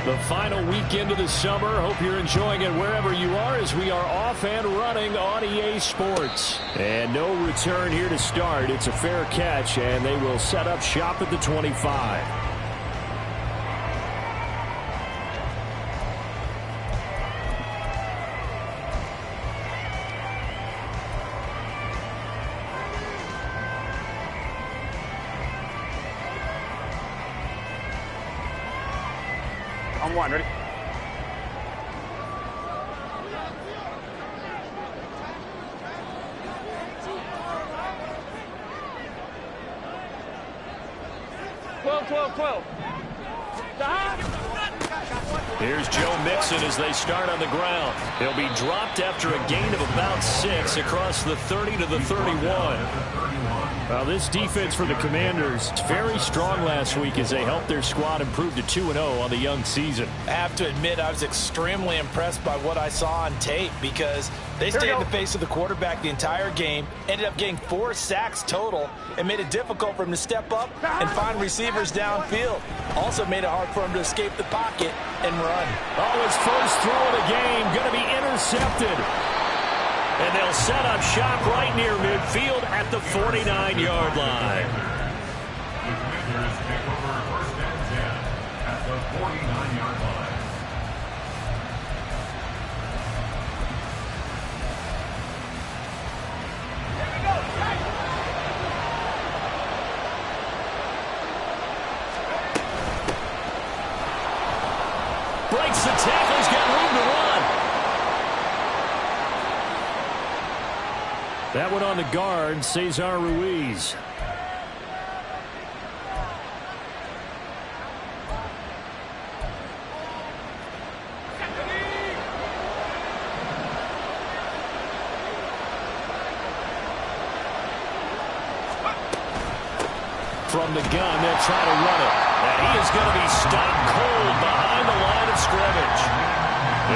The final weekend of the summer. Hope you're enjoying it wherever you are as we are off and running on EA Sports. And no return here to start. It's a fair catch, and they will set up shop at the 25. On one, ready? Here's Joe Mixon as they start on the ground. He'll be dropped after a gain of about 6 across the 30 to the 31. Well, this defense for the Commanders is very strong last week as they helped their squad improve to 2-0 on the young season. I have to admit, I was extremely impressed by what I saw on tape because they stayed in the face of the quarterback the entire game, ended up getting 4 sacks total, and made it difficult for him to step up and find receivers downfield. Also made it hard for him to escape the pocket and run. Oh, his first throw of the game going to be intercepted. And they'll set up shop right near midfield at the 49-yard line. The Commanders take over first and 10 at the 49-yard line. Breaks the tackle. He's got room to run. That one on the guard, Cesar Ruiz. From the gun, they'll try to run it. And he is going to be stopped cold behind the line of scrimmage.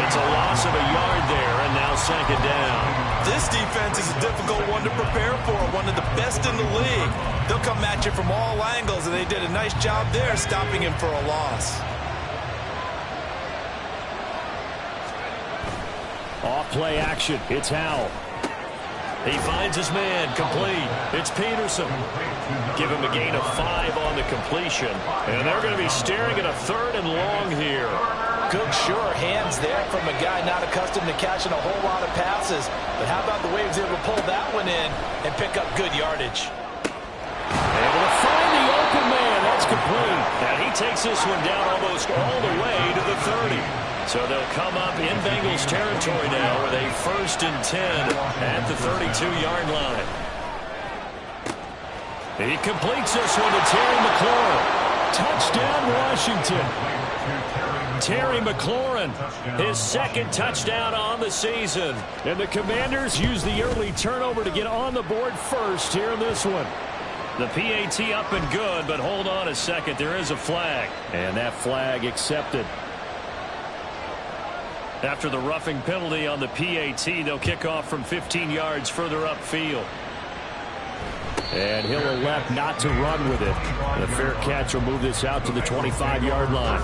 It's a loss of a yard there, and now second down. This defense is a difficult one to prepare for, one of the best in the league. They'll come at you from all angles, and they did a nice job there stopping him for a loss. Off play action. It's Howell. He finds his man, complete. It's Peterson. Give him a gain of 5 on the completion. And they're going to be staring at a 3rd and long here. Good, sure hands there from a guy not accustomed to catching a whole lot of passes. But how about the way he was able to pull that one in and pick up good yardage? Able to find the open man. That's complete. And he takes this one down almost all the way to the 30. So they'll come up in Bengals territory now with a 1st and 10 at the 32-yard line. He completes this one to Terry McLaurin. Touchdown, Washington. Terry McLaurin, his 2nd touchdown on the season. And the Commanders use the early turnover to get on the board first here in this one. The PAT up and good, but hold on a second. There is a flag. And that flag accepted. After the roughing penalty on the PAT, they'll kick off from 15 yards further upfield. And he'll elect not to run with it. The fair catch will move this out to the 25-yard line.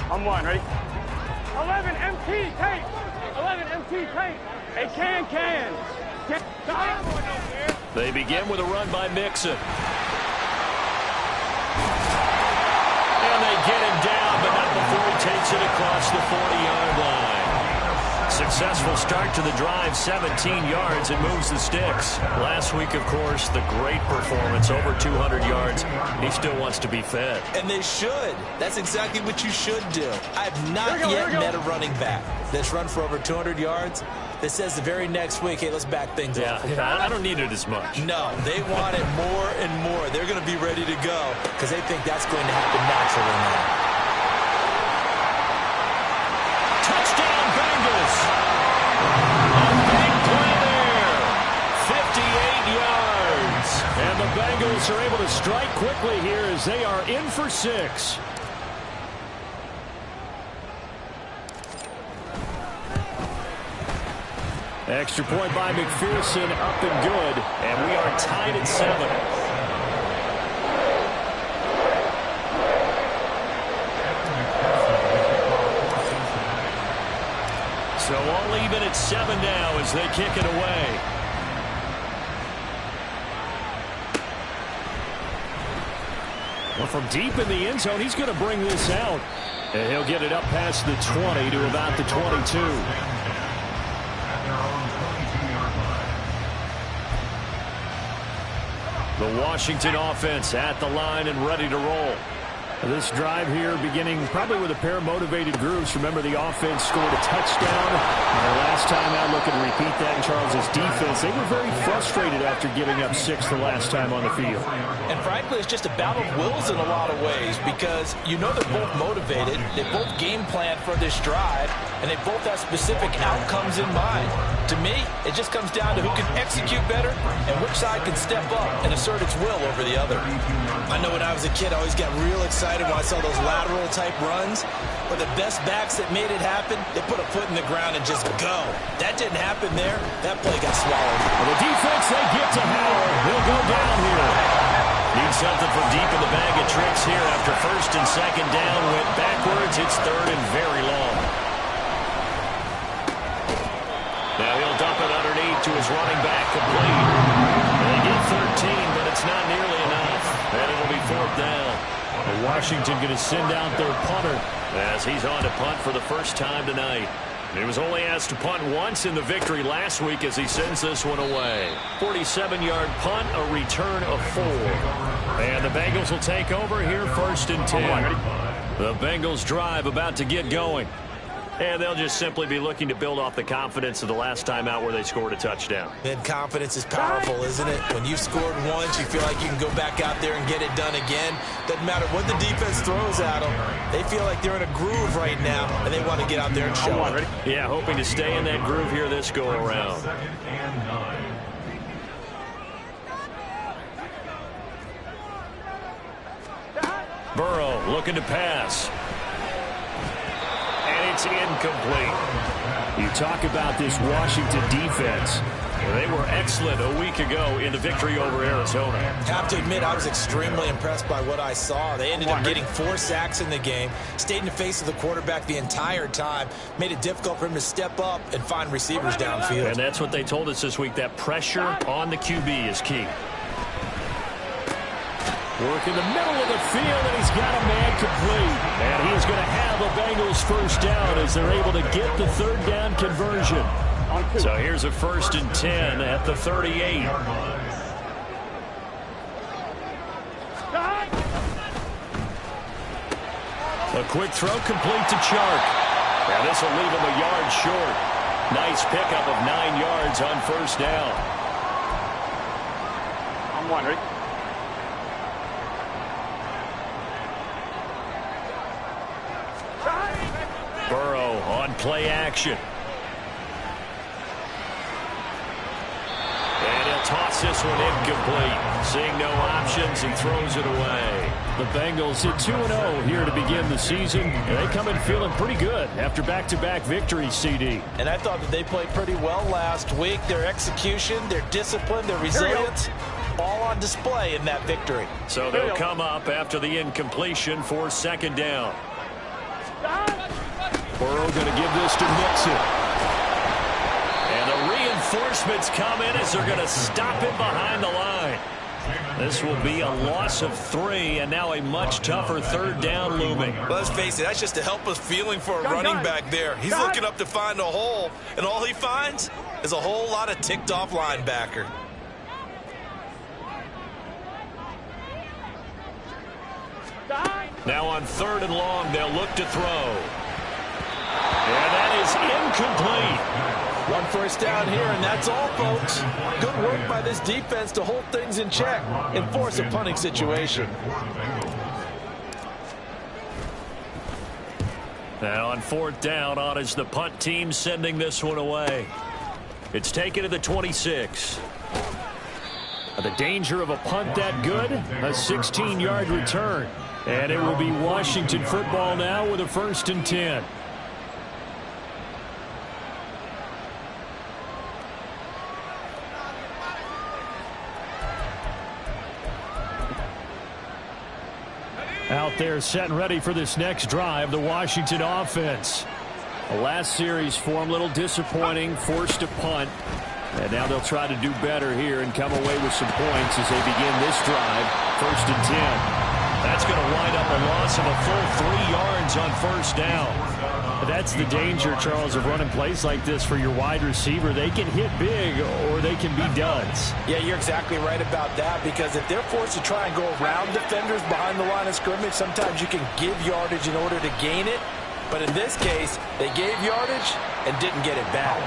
On one, ready? 11 MT tape. 11 MT tape. A can. They begin with a run by Mixon. And they get him down, but not before he takes it across the 40-yard line. Successful start to the drive, 17 yards, and moves the sticks. Last week, of course, the great performance, over 200 yards. He still wants to be fed. And they should. That's exactly what you should do. I have not yet met a running back that's run for over 200 yards that says the very next week, hey, let's back things up. Yeah, I don't need it as much. No, they want it more and more. They're going to be ready to go because they think that's going to happen naturally now. Touchdown, Bengals. A big play there. 58 yards. And the Bengals are able to strike quickly here as they are in for 6. Extra point by McPherson, up and good, and we are tied at 7. So all even at 7 now as they kick it away. Well, from deep in the end zone, he's going to bring this out. And he'll get it up past the 20 to about the 22. The Washington offense at the line and ready to roll. This drive here beginning probably with a pair of motivated groups. Remember, the offense scored a touchdown. And last time out, looking to repeat that in Charles's defense. They were very frustrated after giving up 6 the last time on the field. And frankly, it's just a battle of wills in a lot of ways because you know they're both motivated. They both game plan for this drive, and they both have specific outcomes in mind. To me, it just comes down to who can execute better and which side can step up and assert its will over the other. I know when I was a kid, I always got real excited when I saw those lateral-type runs. But the best backs that made it happen, they put a foot in the ground and just go. That didn't happen there. That play got swallowed. Well, the defense, they get to Howell. He'll go down here. Need something from deep in the bag of tricks here after first and second down. Went backwards. It's third and very long. Now he'll dump it underneath to his running back, complete. They get 13, but it's not nearly enough. And it'll be fourth down. Washington going to send out their punter as he's on to punt for the first time tonight. He was only asked to punt once in the victory last week as he sends this one away. 47-yard punt, a return of 4. And the Bengals will take over here first and 10. The Bengals drive about to get going. And they'll just simply be looking to build off the confidence of the last time out where they scored a touchdown. And confidence is powerful, isn't it? When you've scored once, you feel like you can go back out there and get it done again. Doesn't matter what the defense throws at them. They feel like they're in a groove right now, and they want to get out there and show it. Yeah, hoping to stay in that groove here this go-around. Burrow looking to pass. It's incomplete. You talk about this Washington defense. They were excellent a week ago in the victory over Arizona. Have to admit, I was extremely impressed by what I saw. They ended up getting 4 sacks in the game, stayed in the face of the quarterback the entire time, made it difficult for him to step up and find receivers downfield. And that's what they told us this week, that pressure on the QB is key. Work in the middle of the field, and he's got a man complete. And he's going to have the Bengals first down as they're able to get the third down conversion. So here's a first and 10 at the 38. A quick throw complete to Chark. Now this will leave him a yard short. Nice pickup of 9 yards on first down. I'm one, ready? Burrow on play action. And he'll toss this one incomplete. Seeing no options, he throws it away. The Bengals hit 2-0 here to begin the season. And they come in feeling pretty good after back-to-back victories, CD. And I thought that they played pretty well last week. Their execution, their discipline, their resilience, all on display in that victory. So they'll come up after the incompletion for second down. Burrow going to give this to Mixon. And the reinforcements come in as they're going to stop him behind the line. This will be a loss of 3, and now a much tougher third down looming. Let's face it, that's just a helpless feeling for a running back there. He's looking up to find a hole, and all he finds is a whole lot of ticked-off linebacker. Now on third and long, they'll look to throw. And that is incomplete. 1 first down here, and that's all, folks. Good work by this defense to hold things in check and force a punting situation. Now on fourth down, on is the punt team sending this one away. It's taken to the 26. The danger of a punt that good, a 16-yard return. And it will be Washington football now with a first and 10. out there set and ready for this next drive, the Washington offense. The last series for them, a little disappointing, forced a punt. And now they'll try to do better here and come away with some points as they begin this drive. 1st and 10. That's going to wind up a loss of a full 3 yards on 1st down. That's the danger, Charles, of running plays like this for your wide receiver. They can hit big or they can be duds. Yeah, you're exactly right about that, because if they're forced to try and go around defenders behind the line of scrimmage, sometimes you can give yardage in order to gain it. But in this case, they gave yardage and didn't get it back.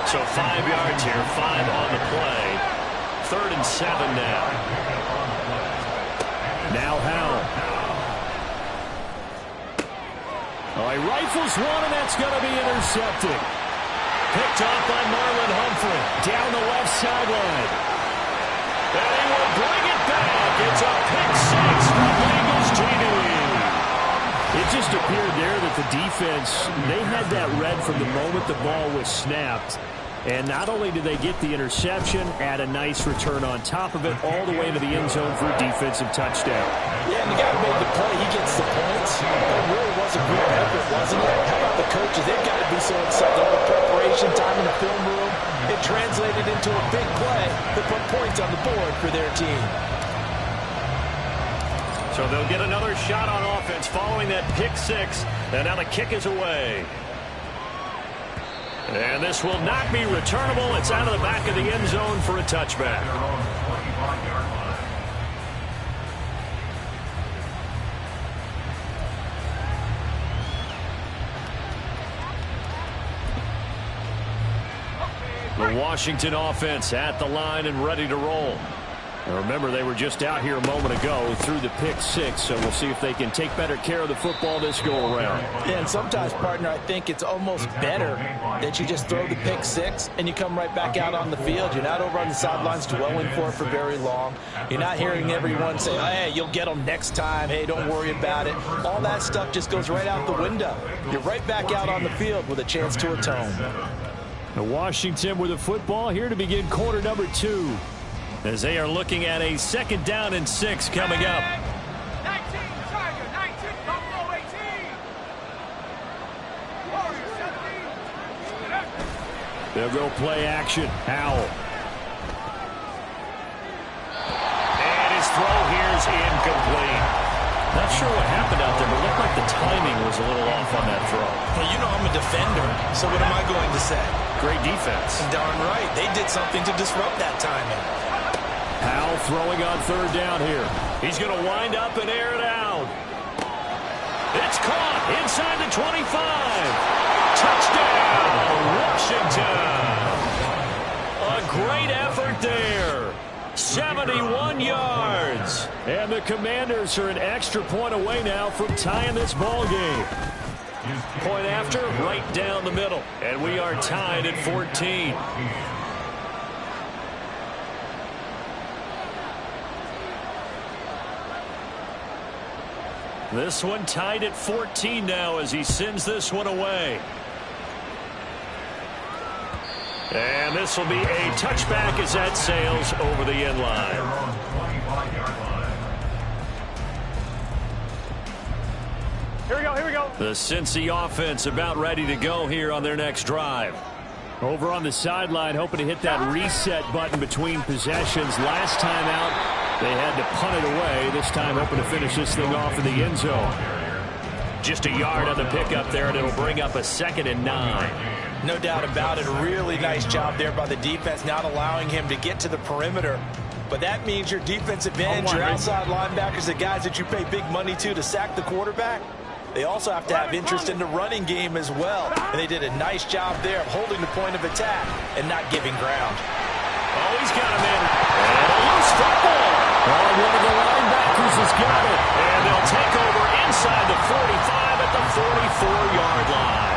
So 5 yards here, 5 on the play. 3rd and 7 now. Now Howell. Oh, he rifles one, and that's going to be intercepted. Picked off by Marlon Humphrey down the left sideline. And he will bring it back. It's a pick 6 for Bengals TV. It just appeared there that the defense, they had that read from the moment the ball was snapped. And not only did they get the interception, add a nice return on top of it, all the way to the end zone for a defensive touchdown. Yeah, and the guy who made the play, he gets the points. It really was a group effort, wasn't it? How about the coaches? They've got to be so excited. All the preparation time in the film room, it translated into a big play that put points on the board for their team. So they'll get another shot on offense following that pick 6. And now the kick is away. And this will not be returnable. It's out of the back of the end zone for a touchback. The Washington offense at the line and ready to roll. Now remember, they were just out here a moment ago through the pick 6, so we'll see if they can take better care of the football this go-around. Yeah, and sometimes, partner, I think it's almost better that you just throw the pick 6 and you come right back out on the field. You're not over on the sidelines dwelling for very long. You're not hearing everyone say, hey, you'll get them next time. Hey, don't worry about it. All that stuff just goes right out the window. You're right back out on the field with a chance to atone. Now Washington with the football here to begin quarter number 2. As they are looking at a 2nd down and 6 coming up. 19, Tiger, 19, Buffalo 18. Warriors 17. They'll go play action. Howell. And his throw here is incomplete. Not sure what happened out there, but it looked like the timing was a little off on that throw. Well, you know I'm a defender, so what am I going to say? Great defense. Darn right. They did something to disrupt that timing. Howell throwing on 3rd down here. He's going to wind up and air it out. It's caught inside the 25. Touchdown, Washington. A great effort there. 71 yards. And the Commanders are an extra point away now from tying this ball game. Point after, right down the middle. And we are tied at 14. This one tied at 14 now as he sends this one away. And this will be a touchback as that sails over the end line. Here we go, here we go. The Cincy offense about ready to go here on their next drive. Over on the sideline, hoping to hit that reset button between possessions. Last time out, they had to punt it away. This time hoping to finish this thing off in the end zone. Just a yard on the pickup there, and it'll bring up a 2nd and 9. No doubt about it. Really nice job there by the defense, not allowing him to get to the perimeter. But that means your defensive ends, your outside linebackers, the guys that you pay big money to sack the quarterback, they also have to have interest in the running game as well. And they did a nice job there of holding the point of attack and not giving ground. Oh, he's got him in. And a loose football. Oh, one of the linebackers has got it. And they'll take over inside the 45 at the 44-yard line.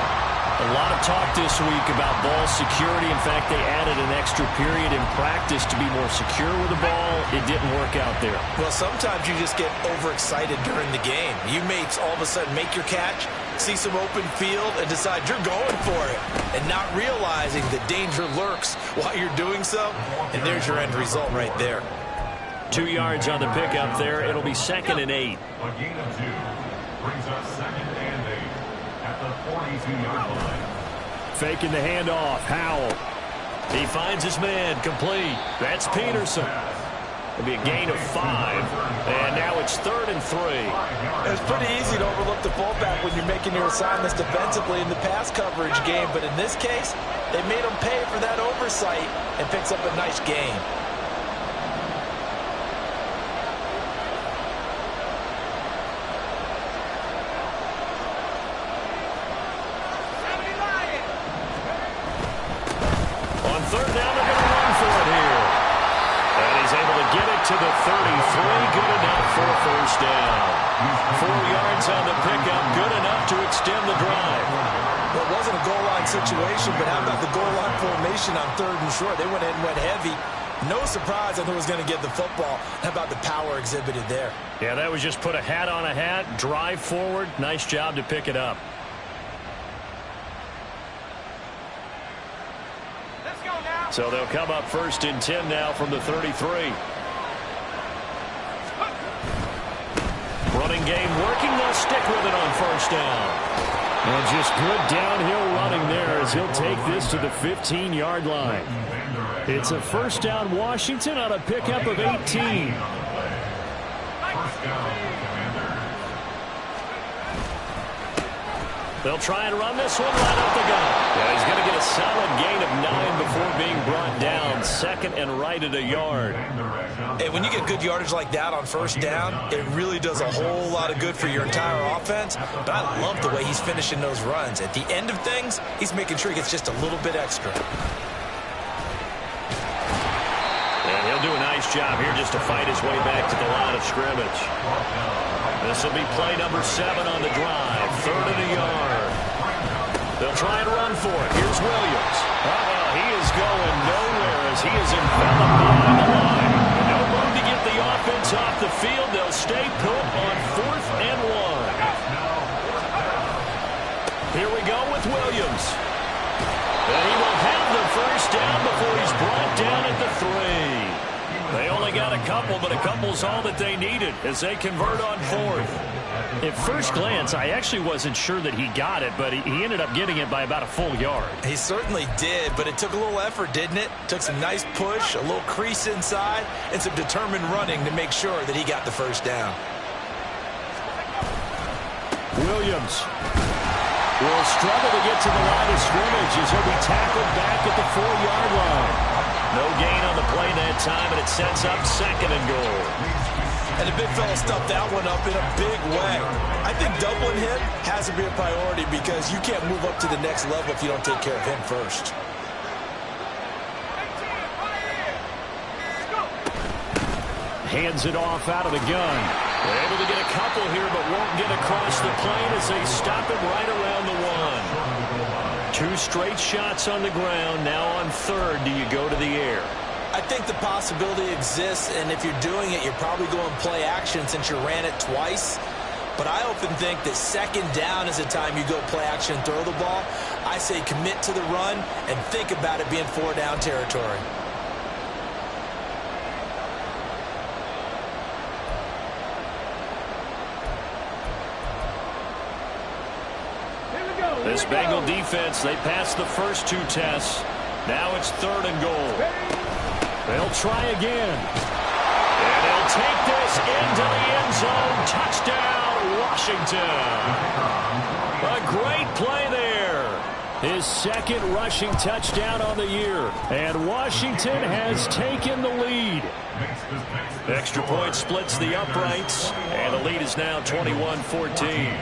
A lot of talk this week about ball security. In fact, they added an extra period in practice to be more secure with the ball. It didn't work out there. Well, sometimes you just get overexcited during the game. You may all of a sudden make your catch, see some open field, and decide you're going for it, and not realizing the danger lurks while you're doing so. And there's your end result right there. 2 yards on the pickup there. It'll be 2nd and 8. A gain of 2 brings up 2nd and 8 at the 42-yard line. Faking the handoff. Howell. He finds his man. Complete. That's Peterson. It'll be a gain of 5. And now it's 3rd and 3. It's pretty easy to overlook the fullback when you're making your assignments defensively in the pass coverage game. But in this case, they made him pay for that oversight and picks up a nice gain. On 3rd down, they're going to run for it here. And he's able to get it to the 33. Good enough for a 1st down. 4 yards on the pickup. Good enough to extend the drive. Well, it wasn't a goal line situation, but how about the goal line formation on 3rd and short? They went in and went heavy. No surprise on who was going to get the football. How about the power exhibited there? Yeah, that was just put a hat on a hat, drive forward. Nice job to pick it up. Let's go now. So they'll come up 1st and 10 now from the 33. Running game working. They'll stick with it on 1st down. And just good downhill running there as he'll take this to the 15-yard line. It's a 1st down Washington on a pickup of 18. 1st down, Commanders. They'll try and run this one right up the gut. Yeah, he's going to get a solid gain of 9 before being brought down. 2nd and right at a yard. Hey, when you get good yardage like that on 1st down, it really does a whole lot of good for your entire offense. But I love the way he's finishing those runs. At the end of things, he's making sure he gets just a little bit extra. And he'll do a nice job here just to fight his way back to the line of scrimmage. This will be play number 7 on the drive. 3rd and a yard. They'll try and run for it. Here's Williams. He is going nowhere as he is enveloped behind the line. No room to get the offense off the field. They'll stay put on 4th and 1. Here we go with Williams. And he will have the 1st down before he's brought down at the 3. They only got a couple, but a couple's all that they needed as they convert on 4th. At first glance, I actually wasn't sure that he got it, but he ended up getting it by about a full yard. He certainly did, but it took a little effort, didn't it? Took some nice push, a little crease inside, and some determined running to make sure that he got the 1st down. Williams will struggle to get to the line of scrimmage as he'll be tackled back at the 4-yard line. No gain on the play that time, and it sets up 2nd and goal. And the big fella stuffed that one up in a big way. I think doubling him has to be a priority because you can't move up to the next level if you don't take care of him first. Hands it off out of the gun. They're able to get a couple here, but won't get across the plane as they stop him right around the 1. 2 straight shots on the ground. Now on 3rd, do you go to the air? I think the possibility exists, and if you're doing it, you're probably going play action since you ran it twice. But I often think that 2nd down is the time you go play action and throw the ball. I say commit to the run and think about it being 4-down territory. This Bengal defense, they passed the first 2 tests. Now it's 3rd and goal. They'll try again. And they'll take this into the end zone. Touchdown, Washington. A great play there. His 2nd rushing touchdown on the year. And Washington has taken the lead. Extra point splits the uprights. And the lead is now 21-14.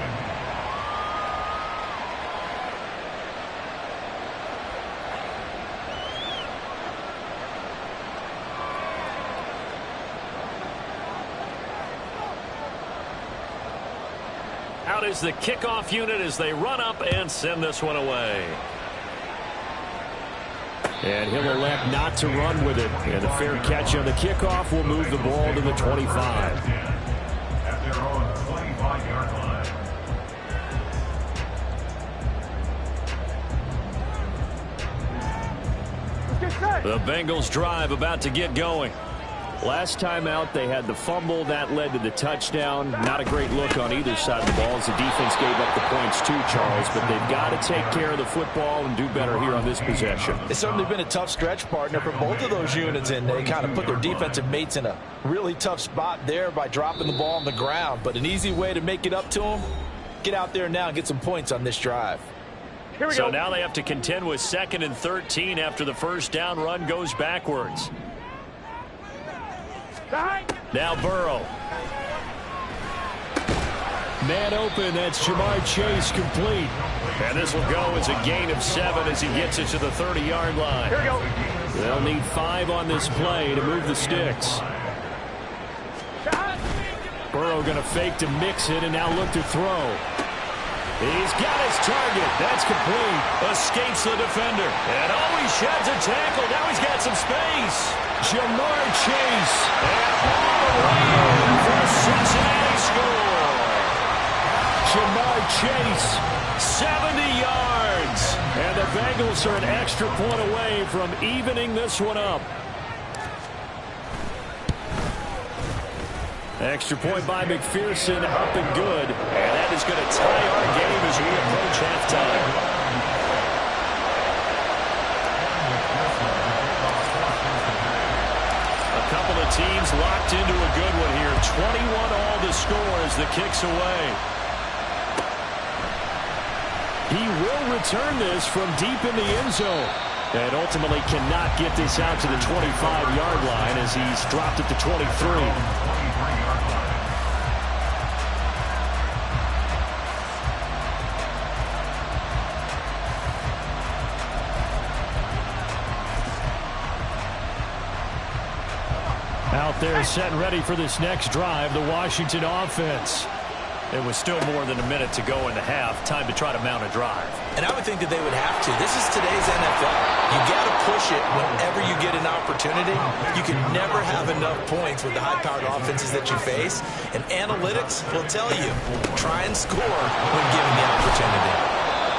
Out is the kickoff unit as they run up and send this one away. And he'll elect not to run with it. And the fair catch on the kickoff will move the ball to the 25. At their own 25-yard line. Get set. The Bengals drive about to get going. Last time out, they had the fumble. That led to the touchdown. Not a great look on either side of the ball as the defense gave up the points too, Charles. But they've got to take care of the football and do better here on this possession. It's certainly been a tough stretch, partner, for both of those units, and they kind of put their defensive mates in a really tough spot there by dropping the ball on the ground. But an easy way to make it up to them, get out there now and get some points on this drive. Here we so go. Now they have to contend with 2nd and 13 after the first down run goes backwards. Now Burrow. Man open, that's Jamar Chase complete. And this will go as a gain of 7 as he gets it to the 30-yard line. Here we go. They'll need 5 on this play to move the sticks. Burrow going to fake to mix it and now look to throw. He's got his target. That's complete. Escapes the defender. And he sheds a tackle. Now he's got some space. Jamar Chase. And all the way in for a Cincinnati score. Jamar Chase, 70 yards. And the Bengals are an extra point away from evening this one up. Extra point by McPherson, up and good. And that is going to tie our game as we approach halftime. A couple of teams locked into a good one here. 21 all to score as the kick's away. He will return this from deep in the end zone. And ultimately cannot get this out to the 25-yard line as he's dropped at the 23. Out there set and ready for this next drive, the Washington offense. There was still more than a minute to go in the half. Time to try to mount a drive. And I would think that they would have to. This is today's NFL. You got to push it whenever you get an opportunity. You can never have enough points with the high-powered offenses that you face. And analytics will tell you, try and score when given the opportunity.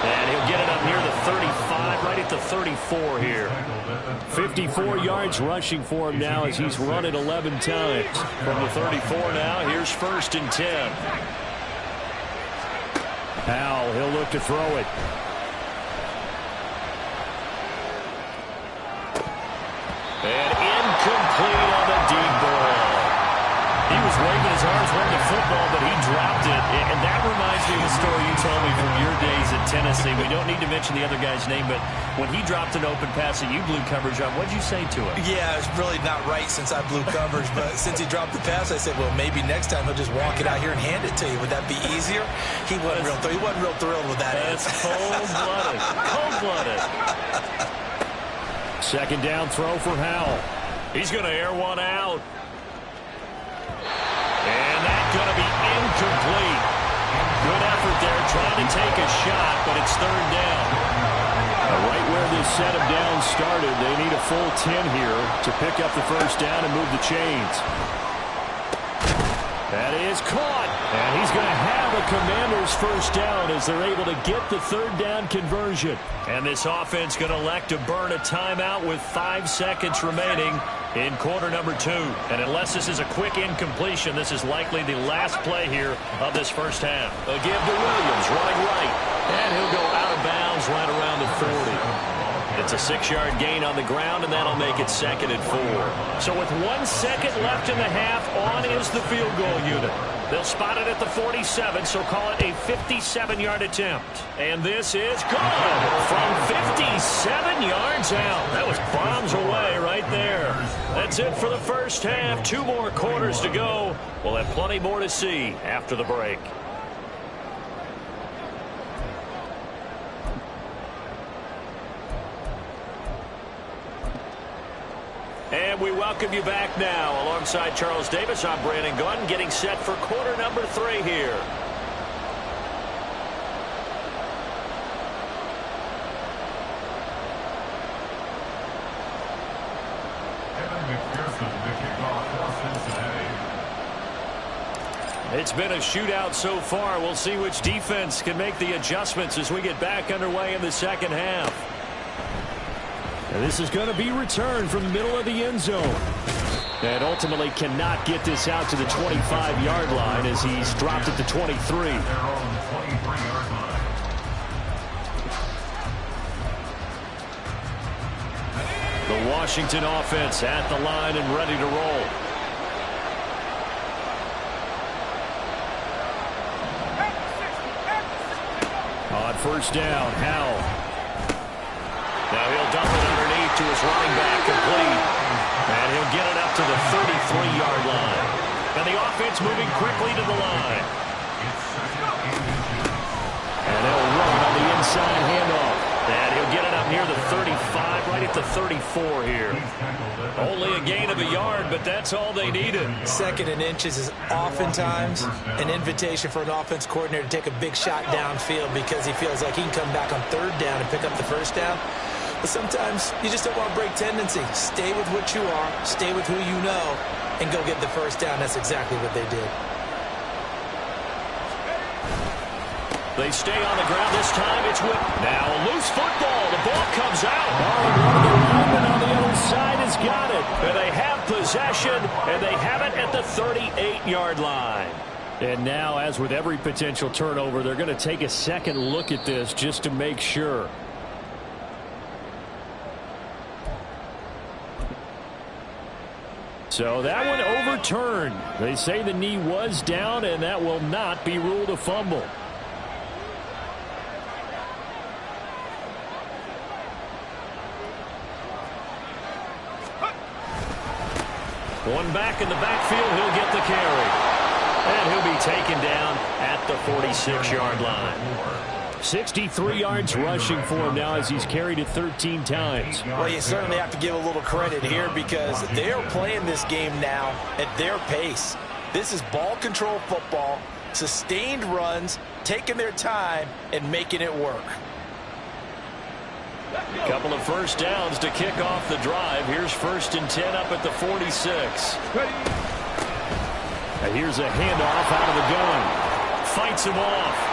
And he'll get it up near the 35, right at the 34 here. 54 yards rushing for him now as he's run it 11 times. From the 34 now, here's 1st and 10. Powell, he'll look to throw it. And incomplete on the deep ball. He was waving his arms around the football, but he dropped it. And that reminds me of a story you told me from your days at Tennessee. We don't need to mention the other guy's name, but when he dropped an open pass that you blew coverage on, what did you say to him? Yeah, it's really not right since I blew coverage, but since he dropped the pass, I said, well, maybe next time he'll just walk it out here and hand it to you. Would that be easier? He wasn't real thrilled with that. That's cold-blooded. Cold-blooded. 2nd down throw for Howell. He's going to air one out. And that's going to be incomplete. Good effort there trying to take a shot, but it's 3rd down. Right where this set of downs started, they need a full 10 here to pick up the 1st down and move the chains. That is caught. And he's going to have a Commanders 1st down as they're able to get the 3rd down conversion. And this offense going to elect to burn a timeout with 5 seconds remaining in quarter number 2. And unless this is a quick incompletion, this is likely the last play here of this 1st half. A give to Williams running right. And he'll go out of bounds right around the 40. It's a 6-yard gain on the ground, and that'll make it 2nd and 4. So with 1 second left in the half, on is the field goal unit. They'll spot it at the 47, so call it a 57-yard attempt. And this is good from 57 yards out. That was bombs away right there. That's it for the 1st half. 2 more quarters to go. We'll have plenty more to see after the break. And we welcome you back now. Alongside Charles Davis, I'm Brandon Gunn, getting set for quarter number 3 here. Evan McPherson, the kickoff for Cincinnati. It's been a shootout so far. We'll see which defense can make the adjustments as we get back underway in the 2nd half. And this is going to be returned from the middle of the end zone. And ultimately cannot get this out to the 25-yard line as he's dropped at the 23. The Washington offense at the line and ready to roll. On first down, Howell. Now he'll dump it underneath to his running back, complete. And he'll get it up to the 33-yard line. And the offense moving quickly to the line. And they'll run on the inside handoff. And he'll get it up near the 35, right at the 34 here. Only a gain of a yard, but that's all they needed. Second and inches is oftentimes an invitation for an offense coordinator to take a big shot downfield because he feels like he can come back on third down and pick up the first down. But sometimes you just don't want to break tendency. Stay with what you are, stay with who you know, and go get the first down. That's exactly what they did. They stay on the ground this time. It's whipped. Now a loose football. The ball comes out. Oh, one of the linemen on the other side has got it. And they have possession, and they have it at the 38-yard line. And now, as with every potential turnover, they're going to take a second look at this just to make sure. So that one overturned. They say the knee was down, and that will not be ruled a fumble. One back in the backfield, he'll get the carry. And he'll be taken down at the 46-yard line. 63 yards rushing for him now as he's carried it 13 times. Well, you certainly have to give a little credit here because they are playing this game now at their pace. This is ball control football, sustained runs, taking their time, and making it work. A couple of first downs to kick off the drive. Here's 1st and 10 up at the 46. And here's a handoff out of the gun. Fights him off.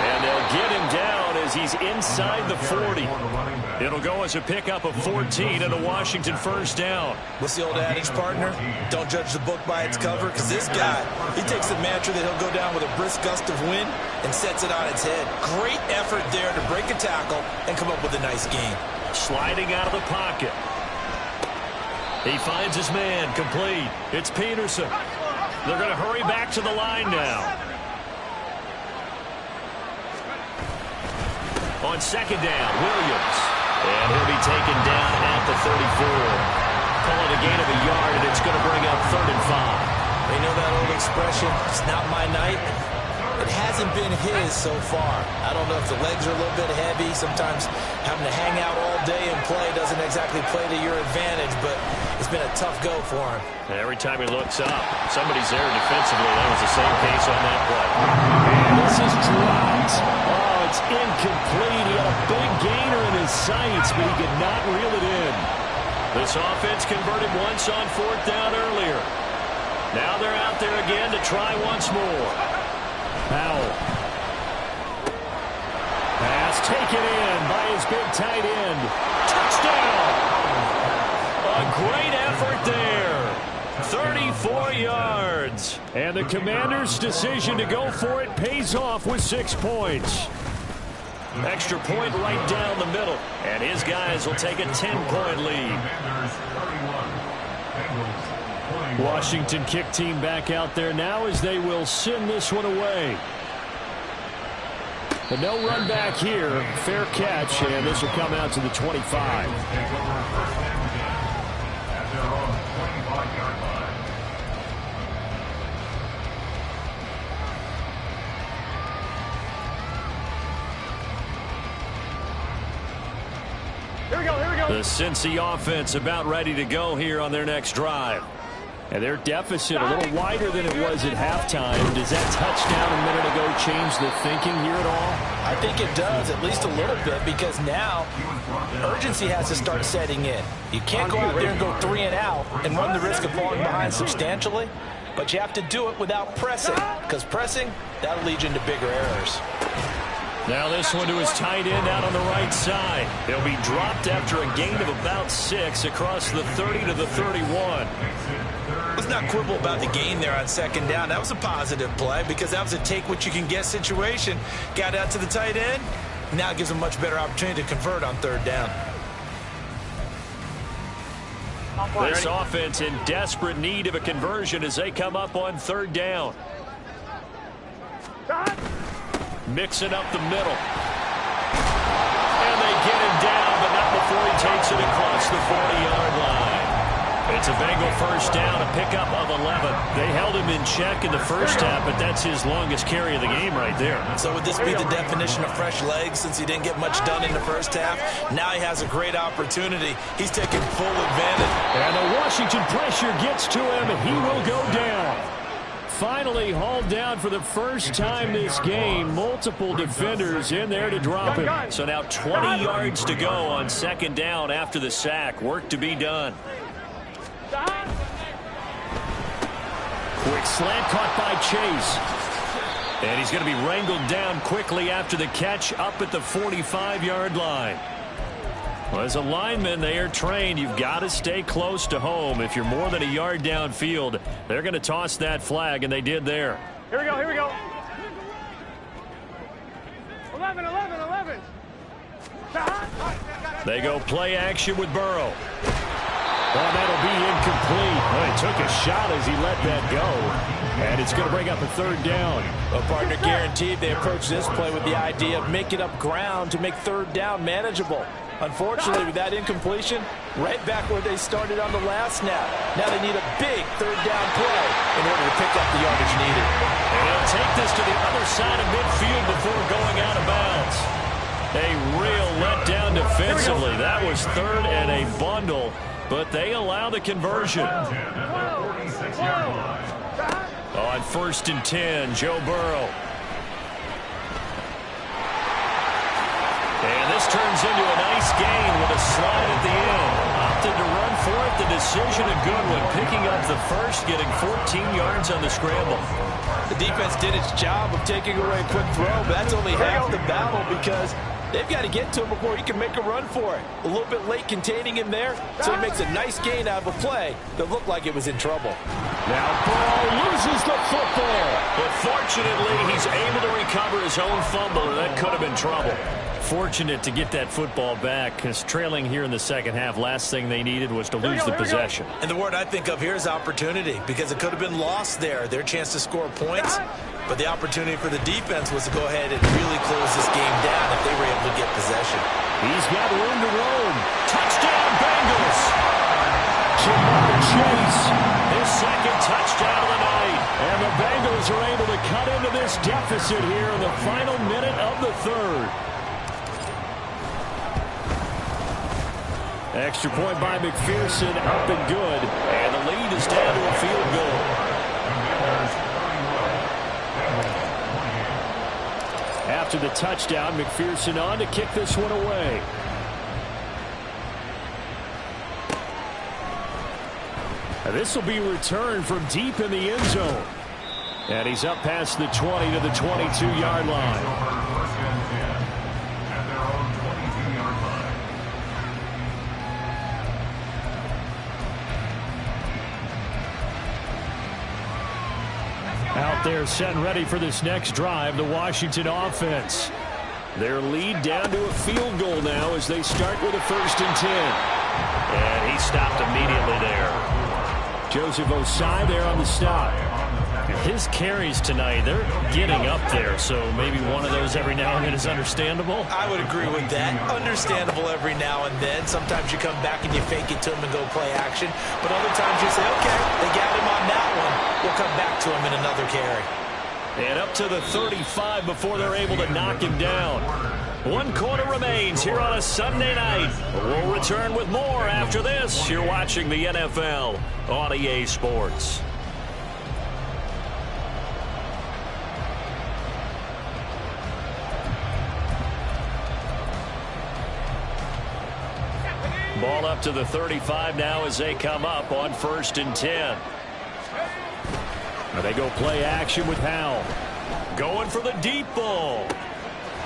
And they'll get him down as he's inside the 40. It'll go as a pickup of 14 and a Washington first down. What's the old adage, partner? Don't judge the book by its cover, because this guy, he takes the mantra that he'll go down with a brisk gust of wind and sets it on its head. Great effort there to break a tackle and come up with a nice game. Sliding out of the pocket. He finds his man, complete. It's Peterson. They're going to hurry back to the line now. On second down, Williams. And he'll be taken down at the 34. Call it a gain of a yard, and it's going to bring up 3rd and 5. You know that old expression, it's not my night? It hasn't been his so far. I don't know if the legs are a little bit heavy. Sometimes having to hang out all day and play doesn't exactly play to your advantage, but it's been a tough go for him. And every time he looks up, somebody's there defensively. That was the same case on that play. And this is dropped. Oh, it's incomplete. He had a big gainer in his sights, but he could not reel it in. This offense converted once on 4th down earlier. Now they're out there again to try once more. Howell. Pass taken in by his big tight end. Touchdown! A great effort there. 34 yards. And the Commanders' decision to go for it pays off with 6 points. Extra point right down the middle. And his guys will take a 10-point lead. Washington kick team back out there now as they will send this one away. But no run back here. Fair catch, and this will come out to the 25. Here we go. The Cincy offense about ready to go here on their next drive. And their deficit a little wider than it was at halftime. Does that touchdown a minute ago change the thinking here at all? I think it does, at least a little bit, because now urgency has to start setting in. You can't go out there and go 3 and out and run the risk of falling behind substantially, but you have to do it without pressing, because pressing, that'll lead you into bigger errors. Now this one to his tight end out on the right side. He'll be dropped after a gain of about 6 across the 30 to the 31. Let's not quibble about the gain there on second down. That was a positive play because that was a take-what-you-can-get situation. Got out to the tight end. Now it gives him a much better opportunity to convert on third down. This offense in desperate need of a conversion as they come up on third down. Mixing up the middle. And they get him down, but not before he takes it across the 40-yard line. It's a Bengal first down, a pickup of 11. They held him in check in the first half, but that's his longest carry of the game right there. So would this be the definition of fresh legs since he didn't get much done in the first half? Now he has a great opportunity. He's taking full advantage. And the Washington pressure gets to him, and he will go down. Finally hauled down for the first time this game. Multiple defenders in there to drop him. So now 20 yards to go on second down after the sack. Work to be done. Quick slant caught by Chase. And he's going to be wrangled down quickly after the catch up at the 45-yard line. Well, as a lineman, they are trained. You've got to stay close to home. If you're more than a yard downfield, they're going to toss that flag, and they did there. Here we go, here we go. 11, 11, 11. They go play action with Burrow. Oh, that'll be incomplete. Well, he took a shot as he let that go. And it's going to bring up a third down. Well, partner guaranteed they approach this play with the idea of making up ground to make third down manageable. Unfortunately, with that incompletion, right back where they started on the last snap. Now they need a big third down play in order to pick up the yardage needed. And he'll take this to the other side of midfield before going out of bounds. A real letdown defensively. That was third and a bundle, but they allow the conversion. On first and 10, Joe Burrow. And this turns into a nice gain with a slide at the end. Opted to run for it. The decision a good one. Picking up the first, getting 14 yards on the scramble. The defense did its job of taking away a quick throw, but that's only half the battle because they've got to get to him before he can make a run for it. A little bit late containing him there, so he makes a nice gain out of a play that looked like it was in trouble. Now Burrow loses the football. But fortunately, he's able to recover his own fumble, and that could have been trouble. Fortunate to get that football back, because trailing here in the second half, last thing they needed was to lose the possession. And the word I think of here is opportunity, because it could have been lost there, their chance to score points. But the opportunity for the defense was to go ahead and really close this game down if they were able to get possession. He's got room to roam. Touchdown, Bengals! Ja'Marr Chase, his second touchdown of the night. And the Bengals are able to cut into this deficit here in the final minute of the third. Extra point by McPherson, up and good. And the lead is down to a field goal. After the touchdown, McPherson on to kick this one away. And this will be returned from deep in the end zone. And he's up past the 20 to the 22-yard line. Out there set and ready for this next drive, the Washington offense. Their lead down to a field goal now as they start with a first and 10. And he stopped immediately there. Joseph Osai there on the stop. His carries tonight, they're getting up there, so maybe one of those every now and then is understandable. I would agree with that. Understandable every now and then. Sometimes you come back and you fake it to him and go play action. But other times you say, okay, they got him on that one. We'll come back to him in another carry. And up to the 35 before they're able to knock him down. 1 quarter remains here on a Sunday night. We'll return with more after this. You're watching the NFL on EA Sports. Ball up to the 35 now as they come up on first and 10. They go play action with Howell. Going for the deep ball.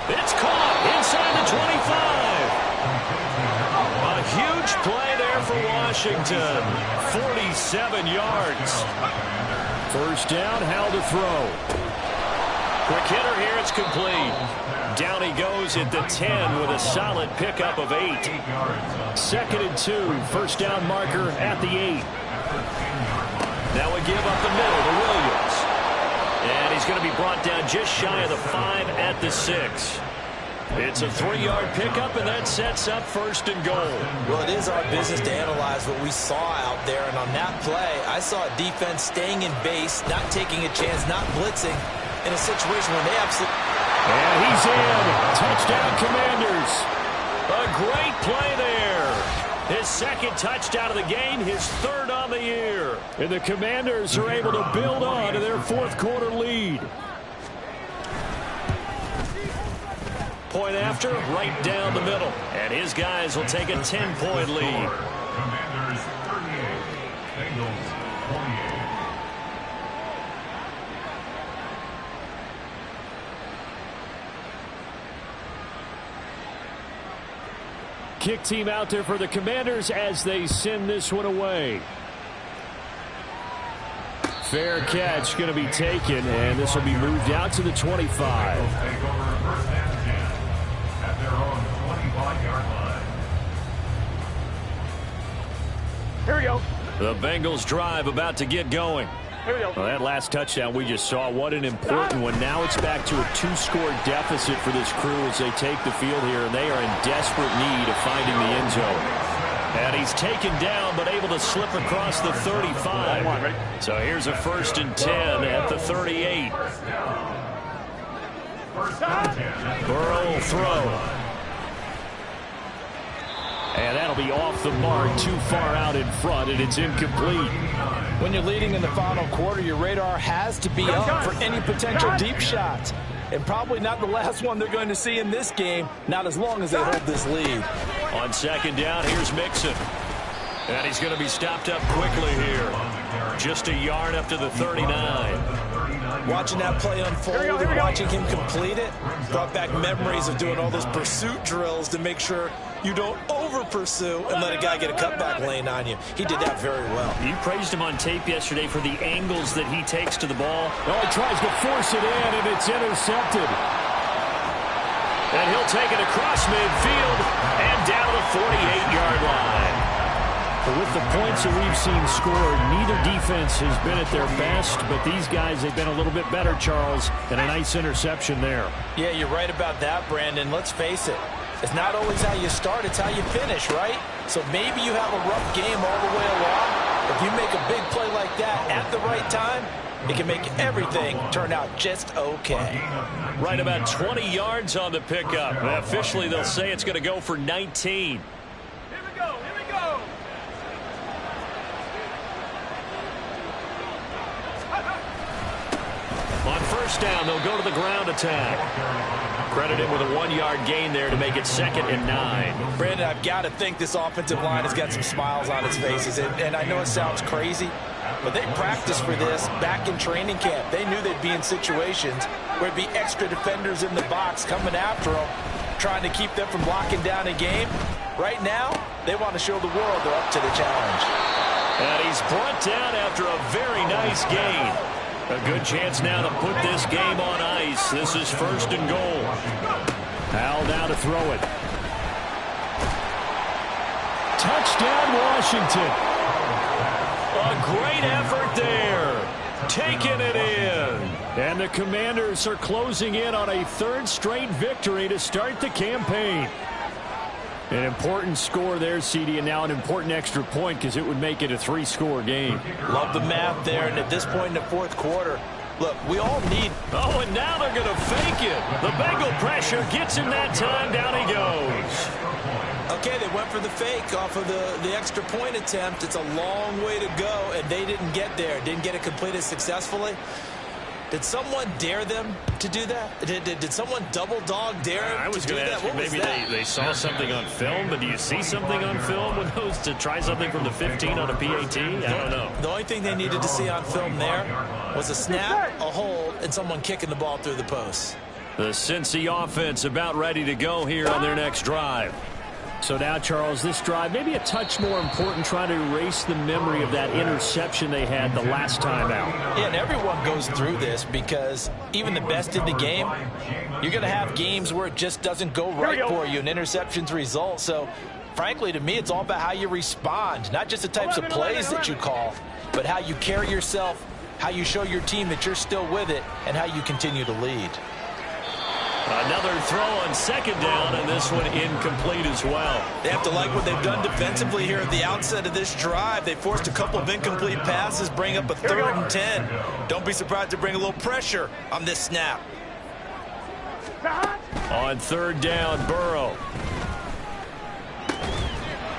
It's caught inside the 25. A huge play there for Washington. 47 yards. First down, Howell to throw. Quick hitter here, it's complete. Down he goes at the 10 with a solid pickup of 8. 2nd and 2, first down marker at the 8. Now we give up the middle to Williams. And he's going to be brought down just shy of the 5 at the 6. It's a 3-yard pickup, and that sets up 1st and goal. Well, it is our business to analyze what we saw out there, and on that play, I saw a defense staying in base, not taking a chance, not blitzing, in a situation where they absolutely... And he's in. Touchdown, Commanders. A great play there. His 2nd touchdown of the game, his 3rd on the year. And the Commanders are able to build on to their 4th quarter lead. Point after, right down the middle. And his guys will take a 10-point lead. Commanders 38, Bengals 28. Kick team out there for the Commanders as they send this one away. Fair catch going to be taken, and this will be moved out to the 25. Take over 1st and 10 at their own 25-yard line. Here we go. The Bengals drive about to get going. Here we go. Well, that last touchdown we just saw, what an important one. Now it's back to a 2-score deficit for this crew as they take the field here, and they are in desperate need of finding the end zone. And he's taken down, but able to slip across the 35. So here's a 1st and 10 at the 38. Burrow will throw. And that'll be off the mark, too far out in front, and it's incomplete. When you're leading in the final quarter, your radar has to be up for any potential deep shots. And probably not the last one they're going to see in this game, not as long as they hold this lead. On 2nd down, here's Mixon. And he's going to be stopped up quickly here. Just a yard up to the 39. Watching that play unfold and watching him complete it brought back memories of doing all those pursuit drills to make sure you don't over-pursue and let a guy get a cutback lane on you. He did that very well. You praised him on tape yesterday for the angles that he takes to the ball. Oh, he tries to force it in, and it's intercepted. And he'll take it across midfield and down to the 48-yard line. But with the points that we've seen scored, neither defense has been at their best, but these guys, they've been a little bit better, Charles, and a nice interception there. Yeah, you're right about that, Brandon. Let's face it. It's not always how you start, it's how you finish, right? So maybe you have a rough game all the way along. If you make a big play like that at the right time, it can make everything turn out just okay. Right about 20 yards on the pickup. Officially, they'll say it's going to go for 19. Here we go. Here we go. On 1st down, they'll go to the ground attack. Credit him with a 1-yard gain there to make it 2nd and 9. Brandon, I've got to think this offensive line has got some smiles on its faces. And I know it sounds crazy, but they practiced for this back in training camp. They knew they'd be in situations where it'd be extra defenders in the box coming after them, trying to keep them from locking down a game. Right now, they want to show the world they're up to the challenge. And he's brought down after a very nice gain. A good chance now to put this game on ice. This is 1st and goal. Howell now to throw it. Touchdown, Washington. A great effort there. Taking it in. And the Commanders are closing in on a 3rd straight victory to start the campaign. An important score there, CD, and now an important extra point because it would make it a 3-score game. Love the math there, and at this point in the 4th quarter, look, we all need... Oh, and now they're going to fake it. The Bengal pressure gets him that time. Down he goes. Okay, they went for the fake off of the extra point attempt. It's a long way to go, and they didn't get there. Didn't get it completed successfully. Did someone dare them to do that? Did someone double dog dare them I was to do going to that? ask you, What was maybe that? they saw something on film, but do you see something on film with those to try something from the 15 on a PAT? I don't know. The only thing they needed to see on film there was a snap, a hold, and someone kicking the ball through the post. The Cincy offense about ready to go here on their next drive. So now, Charles, this drive maybe a touch more important, trying to erase the memory of that interception they had the last time out. Yeah, and everyone goes through this because even the best in the game, you're going to have games where it just doesn't go right for you, and interceptions result. So, frankly, to me, it's all about how you respond, not just the types of plays that you call, but how you carry yourself, how you show your team that you're still with it, and how you continue to lead. Another throw on second down, and this one incomplete as well. They have to like what they've done defensively here at the outset of this drive. They forced a couple of incomplete passes, bring up a 3rd and 10. Don't be surprised to bring a little pressure on this snap. On 3rd down, Burrow.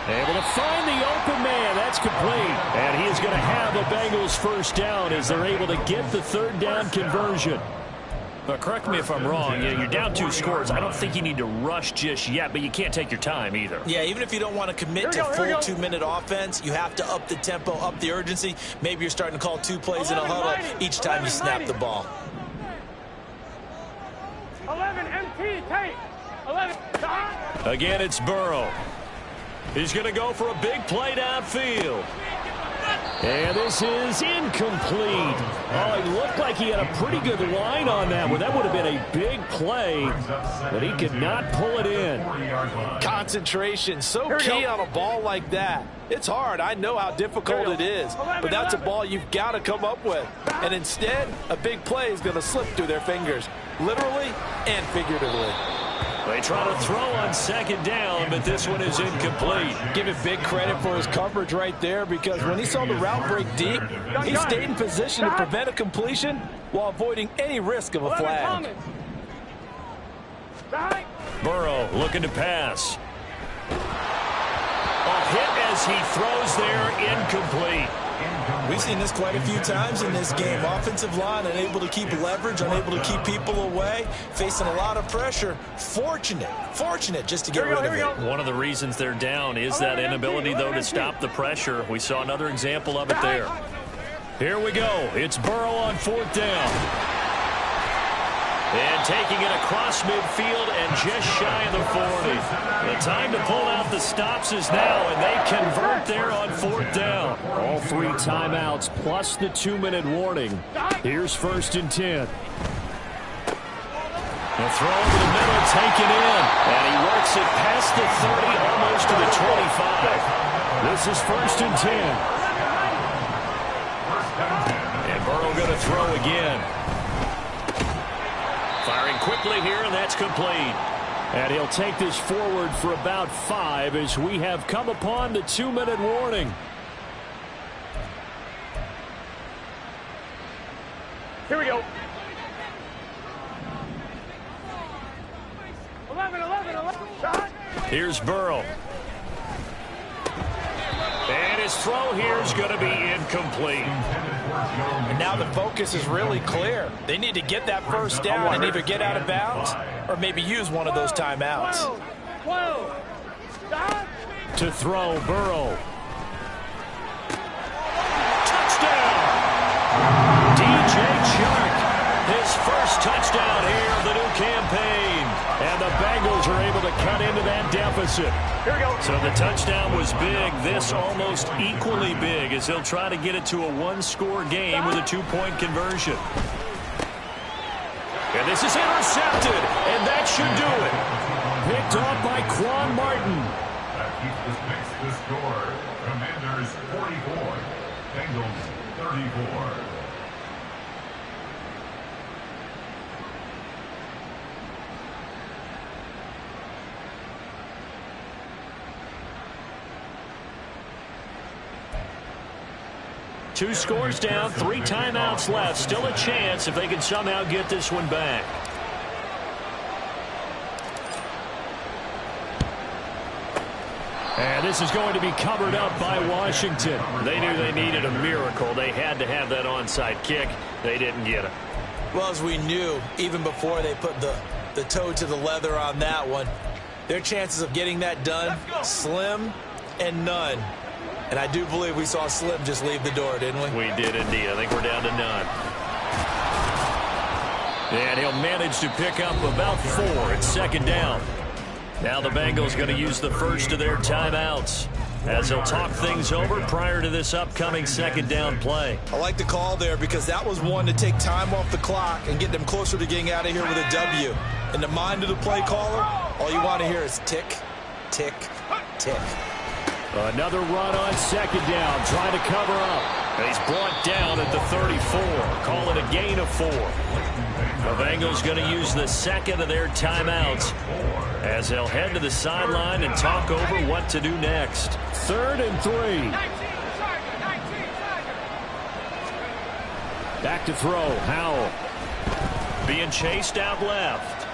Able to find the open man. That's complete. And he is going to have a Bengals first down as they're able to get the 3rd down conversion. But correct me if I'm wrong. You're down 2 scores. I don't think you need to rush just yet, but you can't take your time either. Yeah, even if you don't want to commit to full 2-minute offense, you have to up the tempo, up the urgency. Maybe you're starting to call 2 plays in a huddle each time you snap the ball. 11 MT, tape. 11. Again, it's Burrow. He's going to go for a big play downfield. And this is incomplete. Oh, he looked like he had a pretty good line on that one. That would have been a big play, but he could not pull it in. Concentration, so key on a ball like that. It's hard. I know how difficult it is, but that's a ball you've got to come up with. And instead, a big play is going to slip through their fingers, literally and figuratively. They try to throw on second down, but this one is incomplete. Give it big credit for his coverage right there, because when he saw the route break deep, he stayed in position to prevent a completion while avoiding any risk of a flag. Burrow looking to pass. A hit as he throws there, incomplete. We've seen this quite a few times in this game. Offensive line unable to keep leverage, unable to keep people away, facing a lot of pressure. Fortunate just to get rid of it. One of the reasons they're down is that inability, though, to stop the pressure. We saw another example of it there. Here we go. It's Burrow on 4th down. And taking it across midfield and just shy of the 40. The time to pull out the stops is now, and they convert there on 4th down. All 3 timeouts plus the 2-minute warning. Here's 1st and 10. The throw over the middle, taken in. And he works it past the 30, almost to the 25. This is 1st and 10. And Burrow going to throw again. Firing quickly here, and that's complete. And he'll take this forward for about 5 as we have come upon the 2-minute warning. Here we go. 11. Shot. Here's Burrow. And his throw here is going to be incomplete. And now the focus is really clear. They need to get that first down and either get out of bounds or maybe use one of those timeouts. 12. To throw, Burrow. Touchdown! DJ Chark, his first touchdown here of the new campaign. And the Bengals are able to cut into that deficit. Here we go. So the touchdown was big. This almost equally big as he'll try to get it to a 1-score game with a 2-point conversion. And this is intercepted, and that should do it. Picked off by Quan Martin. That keeps the score. Commanders 44, Bengals 34. Two scores down, 3 timeouts left. Still a chance if they can somehow get this one back. And this is going to be covered up by Washington. They knew they needed a miracle. They had to have that onside kick. They didn't get it. Well, as we knew, even before they put the toe to the leather on that one, their chances of getting that done, slim and none. And I do believe we saw Slim just leave the door, didn't we? We did indeed. I think we're down to none. And he'll manage to pick up about 4 at second down. Now the Bengals going to use the first of their timeouts as they'll talk things over prior to this upcoming second down play. I like the call there because that was one to take time off the clock and get them closer to getting out of here with a W. In the mind of the play caller, all you want to hear is tick, tick, tick. Another run on second down, trying to cover up. He's brought down at the 34. Call it a gain of 4. The Bengals going to use the second of their timeouts as they'll head to the sideline and talk over what to do next. 3rd and 3. Back to throw, Howell. Being chased out left.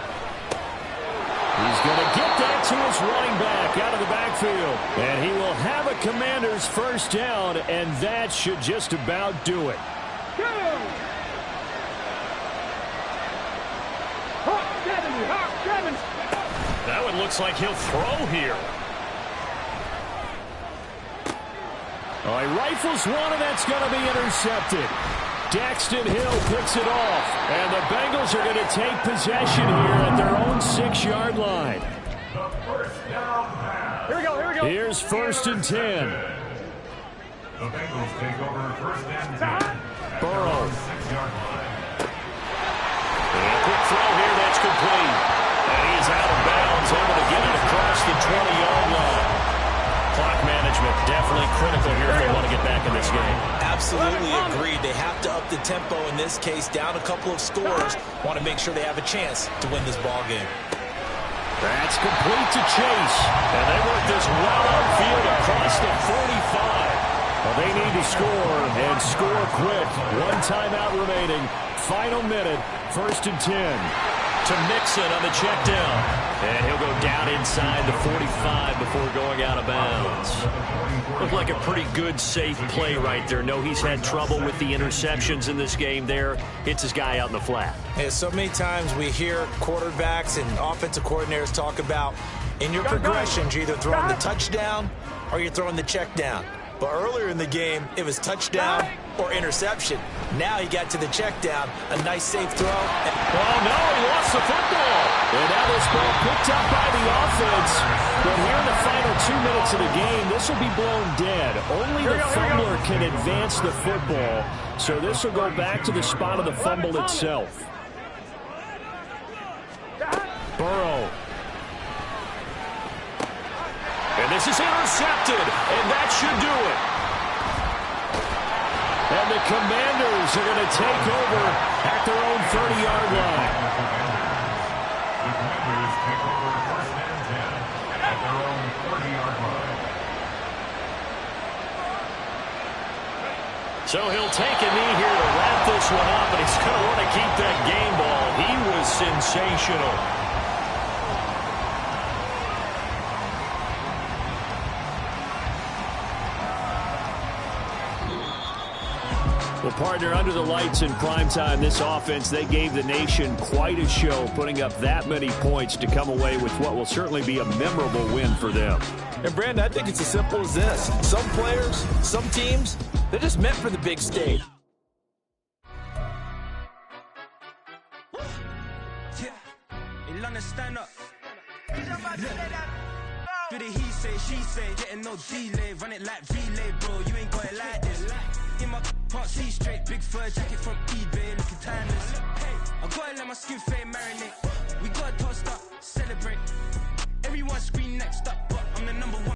He's going to get that to his running back out of the backfield. And he will have a Commander's first down, and that should just about do it. That one looks like he'll throw here. Oh, he rifles one, and that's going to be intercepted. Daxton Hill picks it off, and the Bengals are going to take possession here at their own 6-yard line. Here we go, here we go. Here's 1st and 10. The Bengals take over 1st and 10. Burrow. 6-yard line. And a quick throw here, that's complete. And he is out of bounds, able to get it across the 20-yard line. Clock management definitely critical here if they want to get back in this game. Absolutely agreed. They have to up the tempo in this case, down a couple of scores. Want to make sure they have a chance to win this ball game. That's complete to Chase. And they work this well upfield across the 45. Well, they need to score, and score quick. 1 timeout remaining. Final minute, 1st and 10. To Mixon on the check down. And he'll go down inside the 45 before going out of bounds. Looked like a pretty good, safe play right there. No, he's had trouble with the interceptions in this game there. Hits his guy out in the flat. Yeah, so many times we hear quarterbacks and offensive coordinators talk about in your progressions, you're either throwing the touchdown or you're throwing the check down. But earlier in the game, it was touchdown or interception. Now he got to the check down, a nice safe throw. Oh, no, he lost the football. And now this ball picked up by the offense. But here in the final 2 minutes of the game, this will be blown dead. Only the fumbler can advance the football. So this will go back to the spot of the fumble itself. Burrow. And this is intercepted, and that should do it. And the Commanders are going to take over at their own 30-yard line. The Commanders take over 1st and 10 at their own 30-yard line. So he'll take a knee here to wrap this one up, and he's going to want to keep that game ball. He was sensational. Well, partner, under the lights in primetime, this offense, they gave the nation quite a show, putting up that many points to come away with what will certainly be a memorable win for them. And, Brandon, I think it's as simple as this. Some players, some teams, they're just meant for the big stage. Stand up. Do the he say, she say, getting no delay, run it like relay, bro. You ain't got it like this. In my can't see straight, big fur jacket from eBay, looking timeless. I gotta let my skin fade marinate. We gotta toast up, celebrate. Everyone scream next up, but I'm the number 1.